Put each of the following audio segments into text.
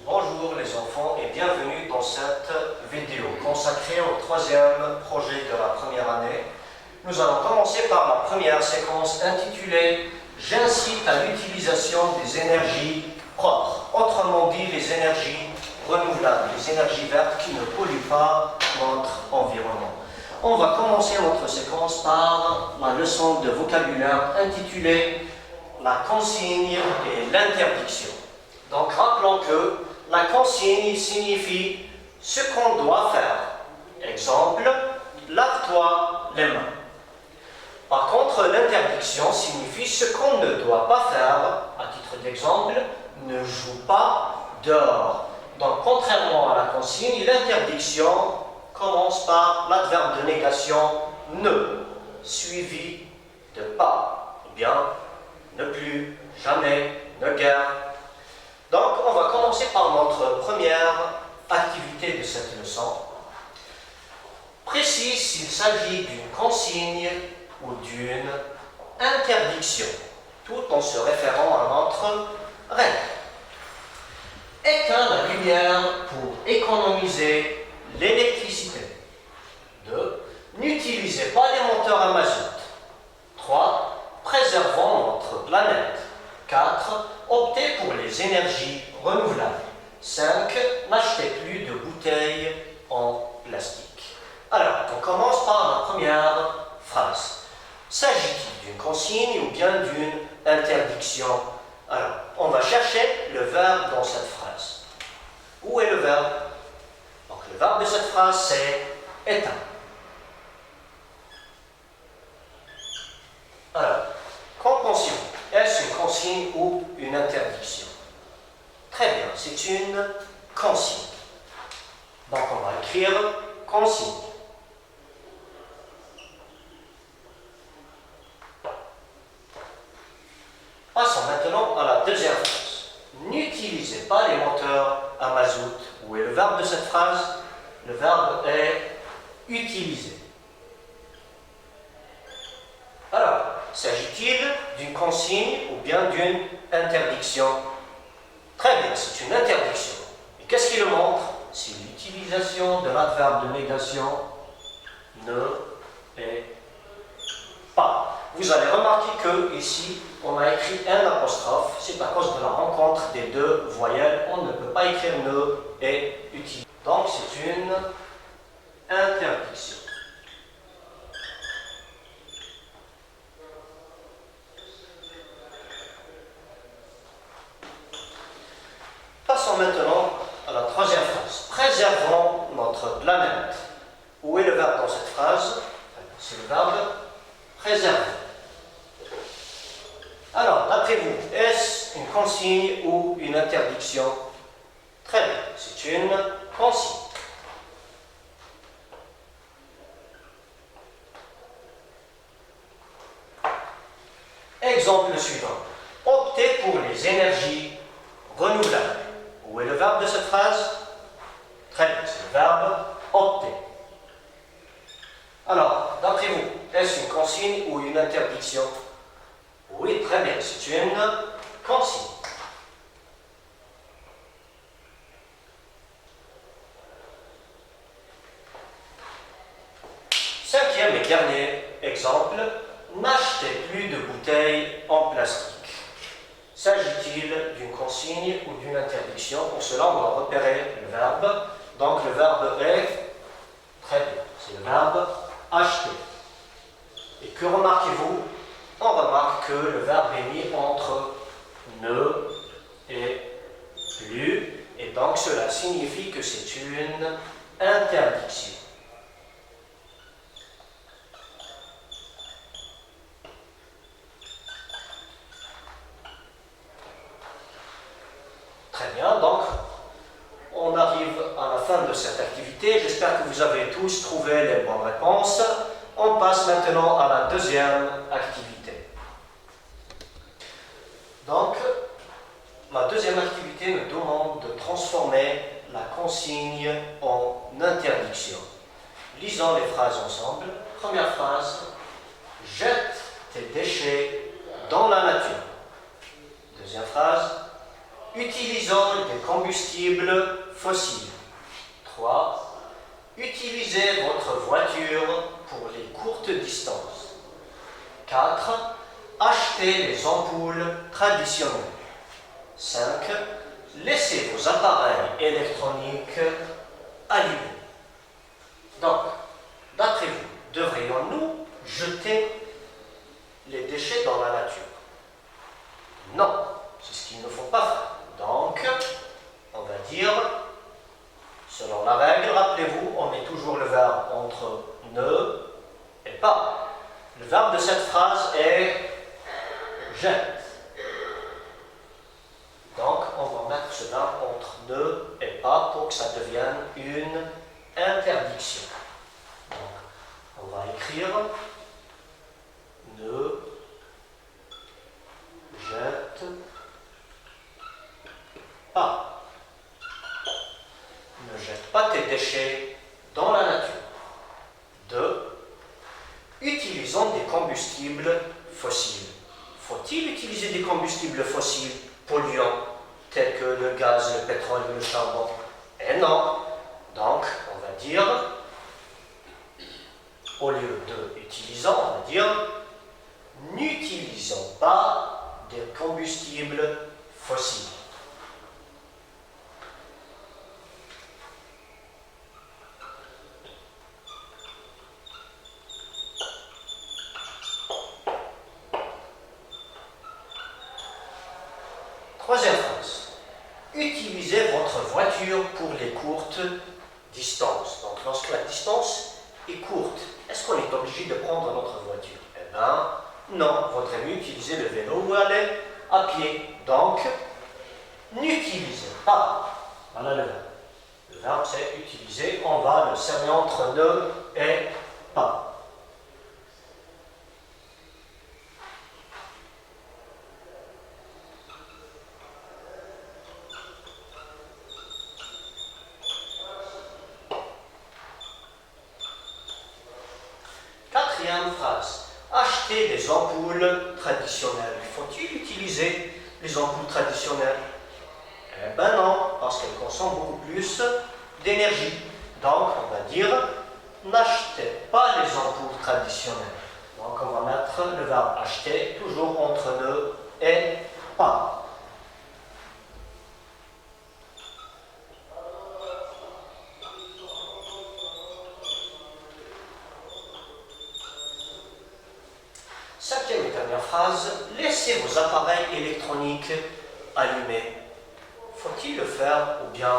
Bonjour les enfants et bienvenue dans cette vidéo consacrée au troisième projet de la première année. Nous allons commencer par la première séquence intitulée « J'incite à l'utilisation des énergies propres », autrement dit les énergies renouvelables, les énergies vertes qui ne polluent pas notre environnement. On va commencer notre séquence par la leçon de vocabulaire intitulée « La consigne et l'interdiction ». Donc rappelons que la consigne signifie ce qu'on doit faire. Exemple, lave-toi les mains. Par contre, l'interdiction signifie ce qu'on ne doit pas faire. À titre d'exemple, ne joue pas dehors. Donc, contrairement à la consigne, l'interdiction commence par l'adverbe de négation ne, suivi de pas, ou bien ne plus, jamais, ne guère. Donc, on va commencer par notre première activité de cette leçon. Précise s'il s'agit d'une consigne ou d'une interdiction, tout en se référant à notre règle. Éteins la lumière pour économiser l'électricité. 2. N'utilisez pas les moteurs à mazout. 3. Préservons notre planète. 4. Optez pour les énergies renouvelables. 5. N'achetez plus de bouteilles en plastique. Alors, on commence par la première phrase. S'agit-il d'une consigne ou bien d'une interdiction? Alors, on va chercher le verbe dans cette phrase. Où est le verbe? Donc, le verbe de cette phrase, c'est éteindre. Alors, qu'en pensez-vous? Est-ce une consigne ou une interdiction? Très bien, c'est une consigne. Donc, on va écrire consigne. Passons maintenant à la deuxième phrase. N'utilisez pas les moteurs à mazout. Où est le verbe de cette phrase? Le verbe est utiliser. Alors, s'agit-il d'une consigne ou bien d'une interdiction? Très bien, c'est une interdiction. Et qu'est-ce qui le montre? C'est l'utilisation de l'adverbe de négation ne est pas. Vous allez remarquer que ici, on a écrit un apostrophe. C'est à cause de la rencontre des deux voyelles. On ne peut pas écrire ne et utiliser. Donc, c'est une interdiction. Passons maintenant à la troisième phrase. Préservons notre planète. Où est le verbe dans cette phrase? C'est le verbe préserver. Alors, d'après vous, est-ce une consigne ou une interdiction? Très bien, c'est une consigne. Exemple suivant. Optez pour les énergies renouvelables. Où est le verbe de cette phrase? Très bien, c'est le verbe opter. Alors, d'après vous, est-ce une consigne ou une interdiction? Oui, très bien, c'est une consigne. Cinquième et dernier exemple, n'achetez plus de bouteilles en plastique. S'agit-il d'une consigne ou d'une interdiction? Pour cela, on doit repérer le verbe. Donc, le verbe est, très bien, c'est le verbe acheter. Et que remarquez-vous? On remarque que le verbe est mis entre ne et plus. Et donc, cela signifie que c'est une interdiction. Très bien, donc on arrive à la fin de cette activité. J'espère que vous avez tous trouvé les bonnes réponses. On passe maintenant à la deuxième activité. Donc, la deuxième activité nous demande de transformer la consigne en interdiction. Lisons les phrases ensemble. Première phrase, jette tes déchets dans la nature. Deuxième phrase, Utilisons des combustibles fossiles. 3. Utilisez votre voiture pour les courtes distances. 4. Achetez les ampoules traditionnelles. 5. Laissez vos appareils électroniques allumés. Donc, d'après vous, devrions-nous jeter les déchets dans la nature? Non, c'est ce qu'il ne faut pas faire. Donc, on va dire, selon la règle, rappelez-vous, on met toujours le verbe entre ne et pas. Le verbe de cette phrase est jette. Donc, on va mettre ce verbe entre ne et pas pour que ça devienne une interdiction. Donc, on va écrire ne jette pas. Ne jette pas tes déchets dans la nature. 2. Utilisons des combustibles fossiles. Faut-il utiliser des combustibles fossiles polluants tels que le gaz, le pétrole et le charbon? Eh non. Donc, on va dire, au lieu de utilisons, on va dire n'utilisons pas des combustibles fossiles. Troisième phrase. Utilisez votre voiture pour les courtes distances. Donc, lorsque la distance est courte, est-ce qu'on est obligé de prendre notre voiture? Eh bien, non. Vaudrait mieux utiliser le vélo ou aller à pied. Donc, n'utilisez pas. Voilà le verbe. Le verbe, c'est utiliser. On va le cerner entre ne et pas. Quatrième phrase. Acheter des ampoules traditionnelles. Faut-il utiliser les ampoules traditionnelles? Eh bien non, parce qu'elles consomment beaucoup plus d'énergie. Donc, on va dire, n'achetez pas les ampoules traditionnelles. Donc, on va mettre le verbe acheter toujours entre ne et pas. Cinquième et dernière phrase, laissez vos appareils électroniques allumés. Faut-il le faire ou bien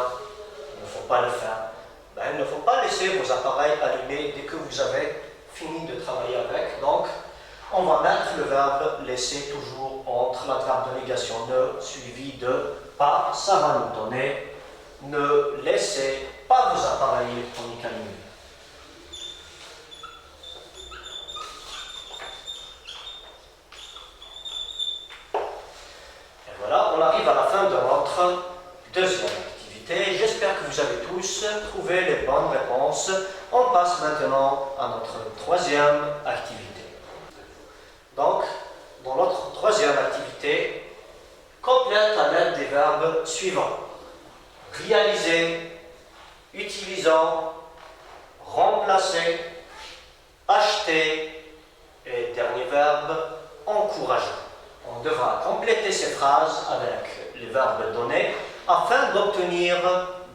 il ne faut pas le faire? Ben, il ne faut pas laisser vos appareils allumés dès que vous avez fini de travailler avec. Donc, on va mettre le verbe laisser toujours entre l'adverbe de négation ne suivi de pas. Ça va nous donner ne laissez pas vos appareils électroniques allumés. Voilà, on arrive à la fin de notre deuxième activité. J'espère que vous avez tous trouvé les bonnes réponses. On passe maintenant à notre troisième activité. Donc, dans notre troisième activité, complète à l'aide des verbes suivants. Réaliser, utilisant, remplacer, acheter et dernier verbe, encourager. On devra compléter ces phrases avec les verbes donnés afin d'obtenir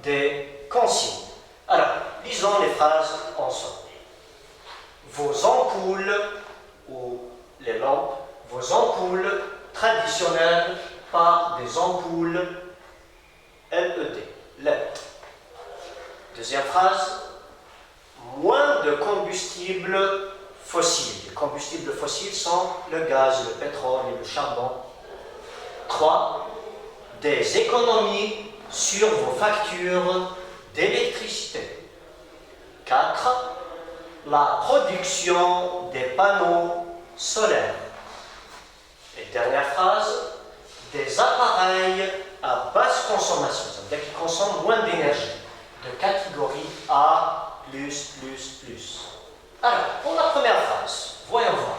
des consignes. Alors, lisons les phrases ensemble. Vos ampoules ou les lampes, vos ampoules traditionnelles par des ampoules LED, LED. Deuxième phrase, moins de combustible fossiles. Les combustibles fossiles sont le gaz, le pétrole et le charbon. 3. Des économies sur vos factures d'électricité. 4. La production des panneaux solaires. Et dernière phrase, des appareils à basse consommation, ça veut dire qu'ils consomment moins d'énergie, de catégorie A+++. Alors, pour la première phrase, voyons voir.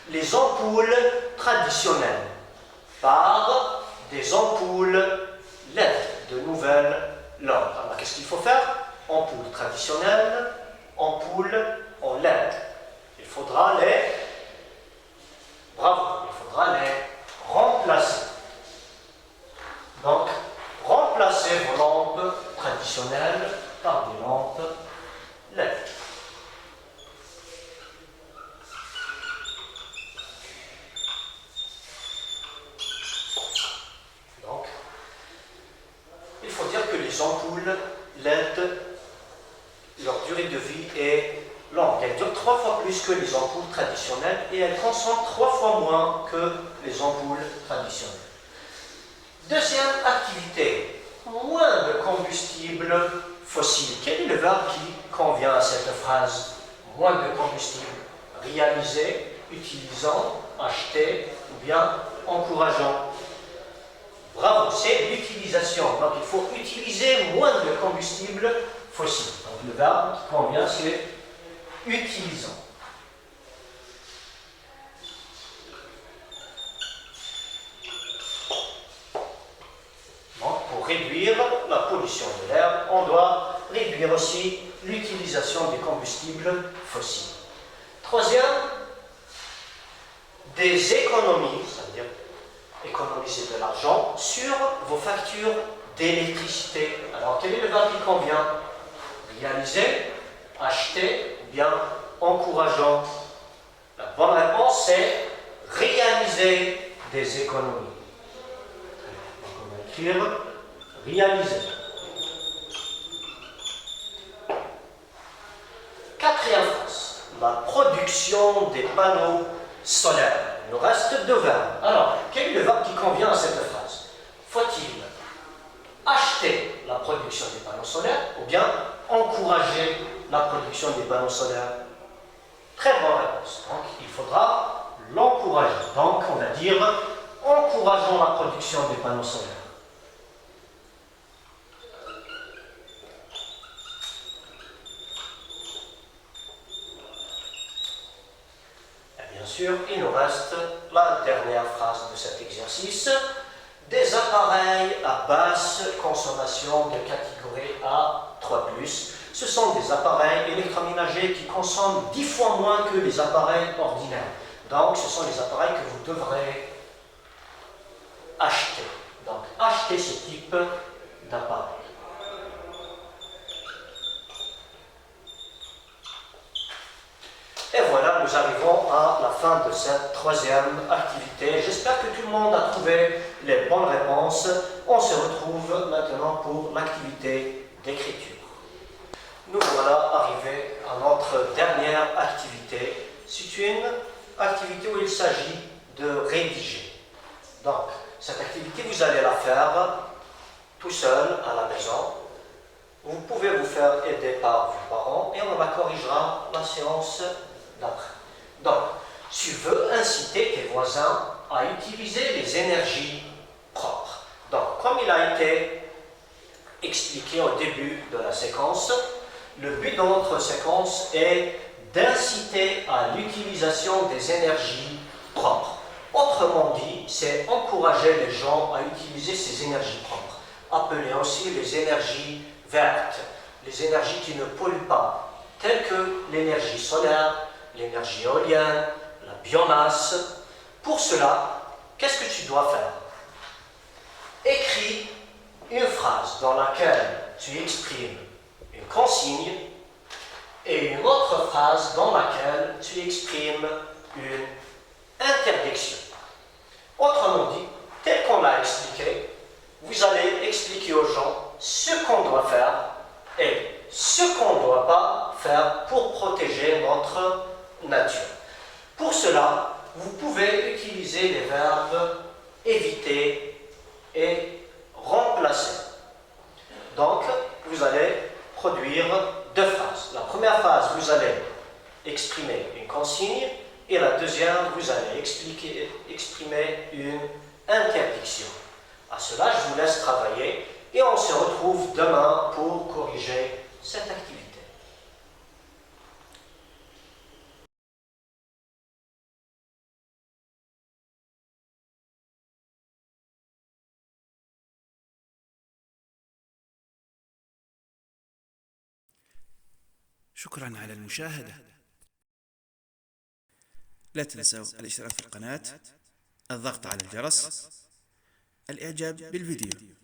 Les ampoules traditionnelles par des ampoules de nouvelles langues. Alors, qu'est-ce qu'il faut faire? Ampoule traditionnelle, ampoule en LED. Il faudra les remplacer. Donc, remplacez vos lampes traditionnelles par des lampes LED. Donc, il faut dire que les ampoules LED, leur durée de vie est longue. Elles durent 3 fois plus que les ampoules traditionnelles et elles consomment 3 fois moins que les ampoules traditionnelles. Deuxième activité, moins de combustible fossile. Quel est le verbe qui convient à cette phrase? Moins de combustible. Réaliser, utilisant, acheter ou bien encourageant. Bravo, c'est l'utilisation. Donc il faut utiliser moins de combustible fossile. Donc le verbe qui convient, c'est utilisant. Donc pour réduire la pollution de l'air, on doit réduire aussi l'utilisation des combustibles fossiles. Troisième, des économies, c'est-à-dire économiser de l'argent sur vos factures d'électricité. Alors quel est le verbe qui convient? Réaliser, acheter ou bien encourageant. La bonne réponse c'est réaliser des économies. Donc on va écrire réaliser. Quatrième phrase, la production des panneaux solaires. Il nous reste 2 verbes. Alors, quel est le verbe qui convient à cette phrase? Faut-il acheter la production des panneaux solaires ou bien encourager la production des panneaux solaires? Très bonne réponse. Donc, il faudra l'encourager. Donc, on va dire encourageons la production des panneaux solaires. Bien sûr, il nous reste la dernière phrase de cet exercice. Des appareils à basse consommation de catégorie A3+. Ce sont des appareils électroménagers qui consomment 10 fois moins que les appareils ordinaires. Donc, ce sont les appareils que vous devrez acheter. Donc, achetez ce type d'appareil. Et voilà, nous arrivons à la fin de cette 3e activité. J'espère que tout le monde a trouvé les bonnes réponses. On se retrouve maintenant pour l'activité d'écriture. Nous voilà arrivés à notre dernière activité. C'est une activité où il s'agit de rédiger. Donc, cette activité, vous allez la faire tout seul à la maison. Vous pouvez vous faire aider par vos parents et on la corrigera la séance d'après. Donc, tu veux inciter tes voisins à utiliser les énergies propres. Donc, comme il a été expliqué au début de la séquence, le but de notre séquence est d'inciter à l'utilisation des énergies propres. Autrement dit, c'est encourager les gens à utiliser ces énergies propres, appelées aussi les énergies vertes, les énergies qui ne polluent pas, telles que l'énergie solaire, l'énergie éolienne, la biomasse. Pour cela, qu'est-ce que tu dois faire? Écris une phrase dans laquelle tu exprimes une consigne et une autre phrase dans laquelle tu exprimes une interdiction. Autrement dit, tel qu'on l'a expliqué, vous allez expliquer aux gens ce qu'on doit faire et ce qu'on ne doit pas faire pour protéger notre nature. Pour cela, vous pouvez utiliser les verbes éviter et remplacer. Donc, vous allez produire 2 phrases. La première phrase, vous allez exprimer une consigne et la deuxième, vous allez exprimer une interdiction. À cela, je vous laisse travailler et on se retrouve demain pour corriger cette activité. شكرا على المشاهدة. لا تنسوا الاشتراك في القناة، الضغط على الجرس، الإعجاب بالفيديو.